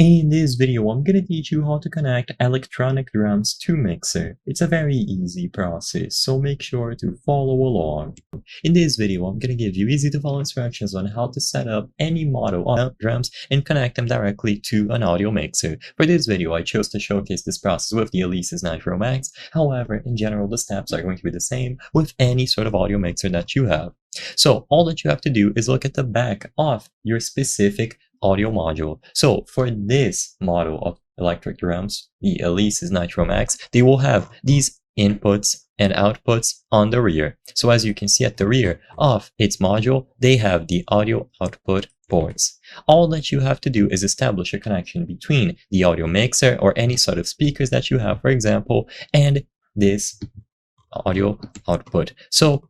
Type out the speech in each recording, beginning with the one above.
In this video, I'm going to teach you how to connect electronic drums to mixer. It's a very easy process, so make sure to follow along. In this video, I'm going to give you easy to follow instructions on how to set up any model of drums and connect them directly to an audio mixer. For this video, I chose to showcase this process with the Alesis Nitro Max. However, in general, the steps are going to be the same with any sort of audio mixer that you have. So all that you have to do is look at the back of your specific audio module. So for this model of electric drums, the Alesis Nitro Max, they will have these inputs and outputs on the rear. So as you can see at the rear of its module, they have the audio output ports. All that you have to do is establish a connection between the audio mixer or any sort of speakers that you have, for example, and this audio output. So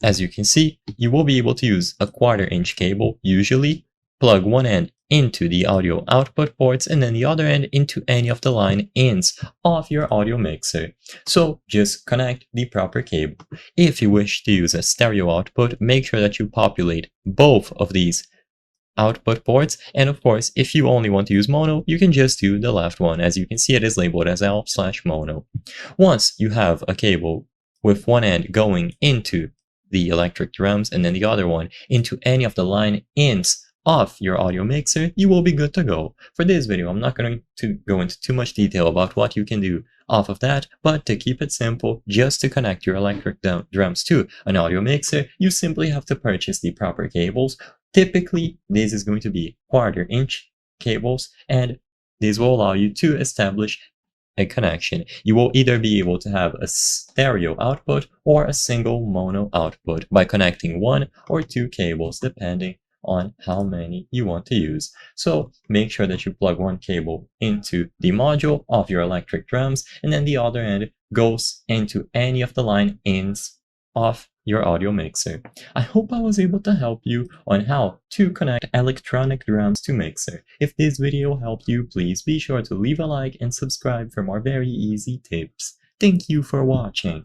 as you can see, you will be able to use a 1/4 inch cable, usually plug one end into the audio output ports and then the other end into any of the line ins of your audio mixer. So just connect the proper cable. If you wish to use a stereo output, make sure that you populate both of these output ports, and of course if you only want to use mono, you can just do the left one. As you can see, it is labeled as L/mono. Once you have a cable with one end going into the electric drums and then the other one into any of the line ins of your audio mixer, you will be good to go. For this video, I'm not going to go into too much detail about what you can do off of that, but to keep it simple, just to connect your electric drums to an audio mixer, you simply have to purchase the proper cables. Typically, this is going to be 1/4 inch cables, and this will allow you to establish a connection. You will either be able to have a stereo output or a single mono output by connecting 1 or 2 cables, depending on how many you want to use. So make sure that you plug one cable into the module of your electric drums, and then the other end goes into any of the line ins of your audio mixer. I hope I was able to help you on how to connect electronic drums to mixer. If this video helped you, please be sure to leave a like and subscribe for more very easy tips. Thank you for watching.